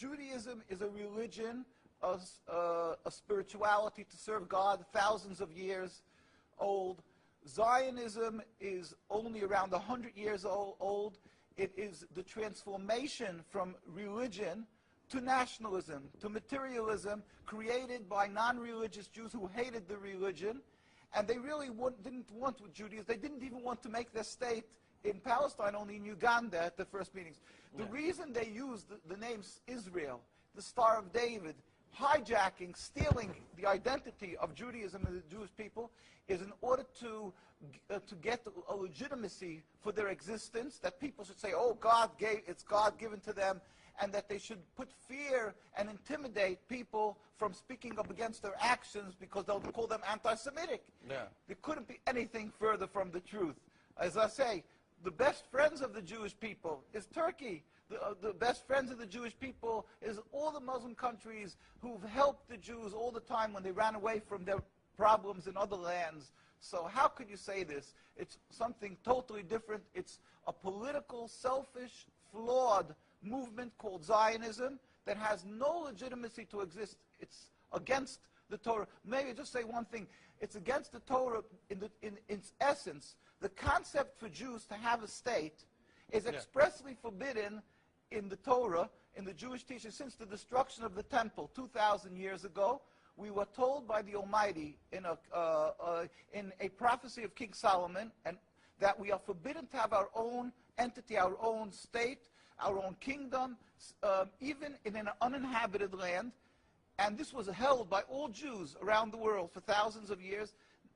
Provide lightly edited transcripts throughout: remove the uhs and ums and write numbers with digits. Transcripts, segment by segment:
Judaism is a religion, a spirituality to serve God, thousands of years old. Zionism is only around 100 years old. It is the transformation from religion to nationalism, to materialism, created by non-religious Jews who hated the religion, and they really didn't want Judaism. They didn't even want to make their state in Palestine, only in Uganda at the first meetings. The reason they used the name Israel, the Star of David, hijacking, stealing the identity of Judaism and the Jewish people, is in order to get a legitimacy for their existence, that people should say, oh, it's God given to them, and that they should put fear and intimidate people from speaking up against their actions because they'll call them anti-Semitic. Yeah. There couldn't be anything further from the truth. As I say, the best friends of the Jewish people is Turkey. The best friends of the Jewish people is all the Muslim countries who've helped the Jews all the time when they ran away from their problems in other lands. So how could you say this? It's something totally different. It's a political, selfish, flawed movement called Zionism that has no legitimacy to exist. It's against the Torah. Maybe just say one thing. It's against the Torah in its essence. The concept for Jews to have a state is expressly forbidden in the Torah, in the Jewish teaching, since the destruction of the temple 2,000 years ago. We were told by the Almighty in a prophecy of King Solomon, and that we are forbidden to have our own entity, our own state, our own kingdom, even in an uninhabited land. And this was held by all Jews around the world for thousands of years.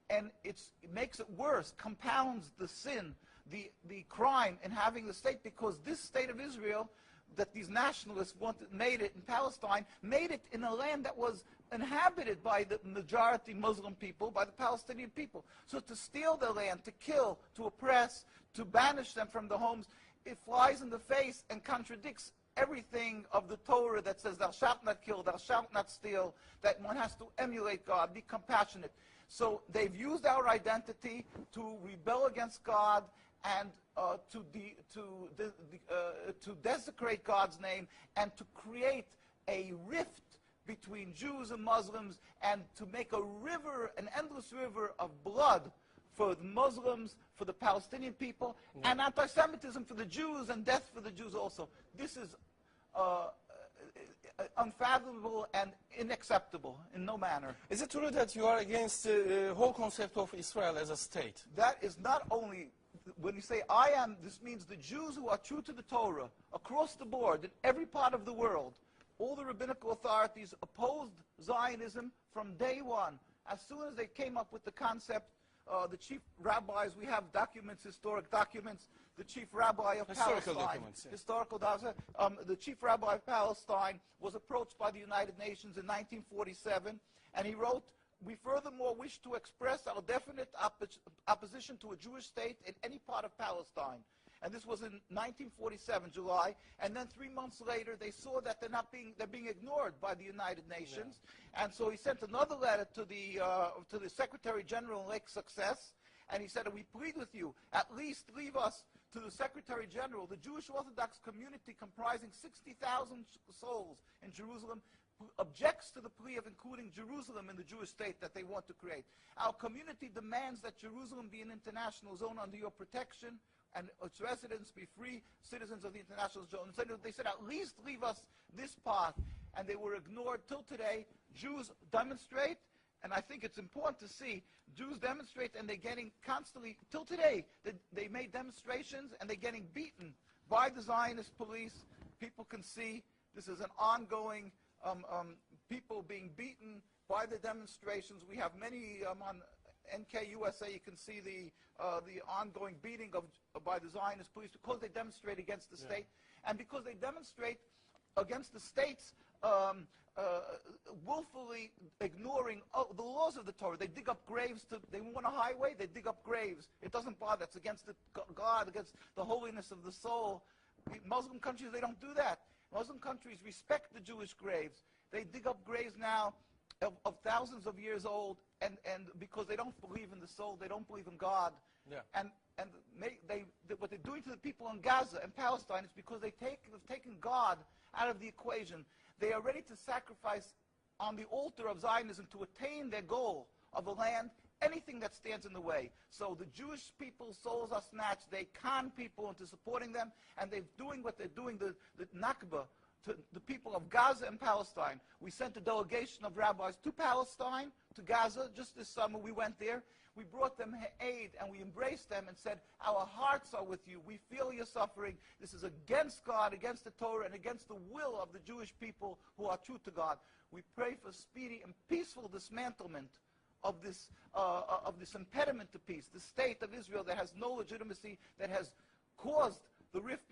And it makes it worse, compounds the sin, the crime in having the state, because this state of Israel that these nationalists made it in Palestine, made it in a land that was inhabited by the majority Muslim people, by the Palestinian people. So to steal their land, to kill, to oppress, to banish them from the homes, it flies in the face and contradicts everything of the Torah that says thou shalt not kill, thou shalt not steal, that one has to emulate God, be compassionate. So they've used our identity to rebel against God and to desecrate God's name and to create a rift between Jews and Muslims, and to make a river, an endless river of blood for the Muslims, for the Palestinian people, and anti-Semitism for the Jews, and death for the Jews also. This is unfathomable and unacceptable in no manner. Is it true that you are against the whole concept of Israel as a state? That is not only, when you say I am, this means the Jews who are true to the Torah, across the board, in every part of the world. All the rabbinical authorities opposed Zionism from day one. As soon as they came up with the concept, the chief rabbis, we have documents, historic documents, the chief rabbi of Historical Palestine, documents, yeah. The chief rabbi of Palestine was approached by the United Nations in 1947, and he wrote, "We furthermore wish to express our definite opposition to a Jewish state in any part of Palestine." And this was in 1947, July. And then 3 months later, they saw that they're being ignored by the United Nations. Yeah. And so he sent another letter to the Secretary General in Lake Success, and he said, "We plead with you, at least leave us to the Secretary General. The Jewish Orthodox community, comprising 60,000 souls in Jerusalem, objects to the plea of including Jerusalem in the Jewish state that they want to create. Our community demands that Jerusalem be an international zone under your protection, and its residents be free citizens of the international zone." So they said, at least leave us this part. And they were ignored till today. Jews demonstrate, and I think it's important to see, Jews demonstrate, and they're getting constantly, till today, they made demonstrations, and they're getting beaten by the Zionist police. People can see this is an ongoing, people being beaten by the demonstrations. We have many on NKUSA, you can see the ongoing beating by the Zionist police because they demonstrate against the state, and because they demonstrate against the states willfully ignoring the laws of the Torah. They dig up graves. They want a highway, they dig up graves. It doesn't bother. It's against God, against the holiness of the soul. Muslim countries, they don't do that. Muslim countries respect the Jewish graves. They dig up graves now of thousands of years old, and because they don't believe in the soul, they don't believe in God. Yeah. And and what they're doing to the people in Gaza and Palestine is because they've taken God out of the equation. They are ready to sacrifice on the altar of Zionism to attain their goal of a land, anything that stands in the way. So the Jewish people's souls are snatched. They con people into supporting them, and they're doing what they're doing, the Nakba, to the people of Gaza and Palestine. We sent a delegation of rabbis to Palestine, to Gaza. Just this summer we went there. We brought them aid, and we embraced them and said, our hearts are with you. We feel your suffering. This is against God, against the Torah, and against the will of the Jewish people who are true to God. We pray for speedy and peaceful dismantlement of this impediment to peace, the state of Israel that has no legitimacy, that has caused the rift